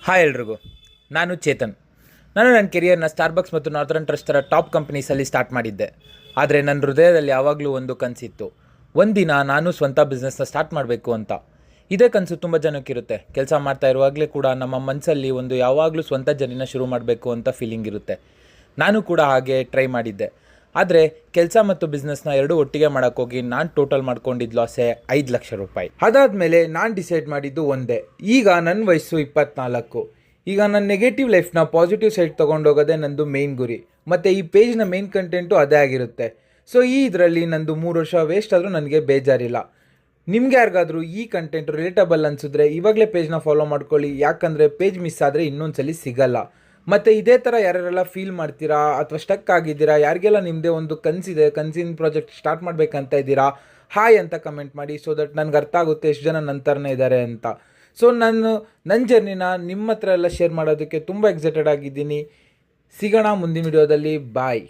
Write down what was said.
Hi ಎಲ್ರಿಗೂ, ನಾನು ಚೇತನ್. ನನ್ನ ಕೆರಿಯರ್ನ ಸ್ಟಾರ್ಬಕ್ಸ್ ಮತ್ತು ನಾರ್ದರ್ನ್ ಟ್ರಸ್ಟ್ ಥರ ಟಾಪ್ ಕಂಪ್ನೀಸಲ್ಲಿ ಸ್ಟಾರ್ಟ್ ಮಾಡಿದ್ದೆ. ಆದರೆ ನನ್ನ ಹೃದಯದಲ್ಲಿ ಯಾವಾಗಲೂ ಒಂದು ಕನಸಿತ್ತು, ಒಂದಿನ ನಾನು ಸ್ವಂತ ಬಿಸ್ನೆಸ್ನ ಸ್ಟಾರ್ಟ್ ಮಾಡಬೇಕು ಅಂತ. ಇದೇ ಕನಸು ತುಂಬ ಜನಕ್ಕಿರುತ್ತೆ. ಕೆಲಸ ಮಾಡ್ತಾ ಇರುವಾಗಲೇ ಕೂಡ ನಮ್ಮ ಮನಸ್ಸಲ್ಲಿ ಒಂದು ಯಾವಾಗಲೂ ಸ್ವಂತ ಜರ್ನಿನ ಶುರು ಮಾಡಬೇಕು ಅಂತ ಫೀಲಿಂಗ್ ಇರುತ್ತೆ. ನಾನು ಕೂಡ ಹಾಗೆ ಟ್ರೈ ಮಾಡಿದ್ದೆ. ಆದರೆ ಕೆಲಸ ಮತ್ತು ಬಿಸ್ನೆಸ್ನ ಎರಡೂ ಒಟ್ಟಿಗೆ ಮಾಡೋಕ್ಕೋಗಿ ನಾನು ಟೋಟಲ್ ಮಾಡ್ಕೊಂಡಿದ್ದು ಲಾಸೆ 5 ಲಕ್ಷ ರೂಪಾಯಿ. ಅದಾದಮೇಲೆ ನಾನು ಡಿಸೈಡ್ ಮಾಡಿದ್ದು ಒಂದೇ, ಈಗ ನನ್ನ ವಯಸ್ಸು 24. ಈಗ ನನ್ನ ನೆಗೆಟಿವ್ ಲೈಫ್ನ ಪಾಸಿಟಿವ್ ಸೈಡ್ ತೊಗೊಂಡೋಗೋದೇ ನಂದು ಮೇನ್ ಗುರಿ. ಮತ್ತು ಈ ಪೇಜ್ನ ಮೇನ್ ಕಂಟೆಂಟು ಅದೇ ಆಗಿರುತ್ತೆ. ಸೊ ಇದರಲ್ಲಿ ನಂದು 3 ವರ್ಷ ವೇಸ್ಟ್ ಆದರೂ ನನಗೆ ಬೇಜಾರಿಲ್ಲ. ನಿಮ್ಗೆ ಯಾರಿಗಾದರೂ ಈ ಕಂಟೆಂಟ್ ರಿಲೇಟಬಲ್ ಅನಿಸಿದ್ರೆ ಇವಾಗಲೇ ಪೇಜ್ನ ಫಾಲೋ ಮಾಡ್ಕೊಳ್ಳಿ. ಯಾಕಂದರೆ ಪೇಜ್ ಮಿಸ್ ಆದರೆ ಇನ್ನೊಂದ್ಸಲಿ ಸಿಗಲ್ಲ. ಮತ್ತು ಇದೇ ಥರ ಯಾರ್ಯಾರೆಲ್ಲ ಫೀಲ್ ಮಾಡ್ತೀರಾ ಅಥವಾ ಸ್ಟಕ್ ಆಗಿದ್ದೀರಾ, ಯಾರಿಗೆಲ್ಲ ನಿಮ್ಮದೇ ಒಂದು ಕನಸಿದೆ, ಕನಸಿನ ಪ್ರಾಜೆಕ್ಟ್ ಸ್ಟಾರ್ಟ್ ಮಾಡಬೇಕಂತ ಇದ್ದೀರಾ, ಹಾಯ್ ಅಂತ ಕಮೆಂಟ್ ಮಾಡಿ. ಸೊ ದಟ್ ನನಗೆ ಅರ್ಥ ಆಗುತ್ತೆ ಎಷ್ಟು ಜನ ನನ್ನ ಥರನೇ ಇದ್ದಾರೆ ಅಂತ. ಸೊ ನನ್ನ ಜರ್ನಿನ ನಿಮ್ಮ ಹತ್ರ ಎಲ್ಲ ಶೇರ್ ಮಾಡೋದಕ್ಕೆ ತುಂಬ ಎಕ್ಸೈಟೆಡ್ ಆಗಿದ್ದೀನಿ. ಸಿಗೋಣ ಮುಂದಿನ ವಿಡಿಯೋದಲ್ಲಿ. ಬಾಯ್.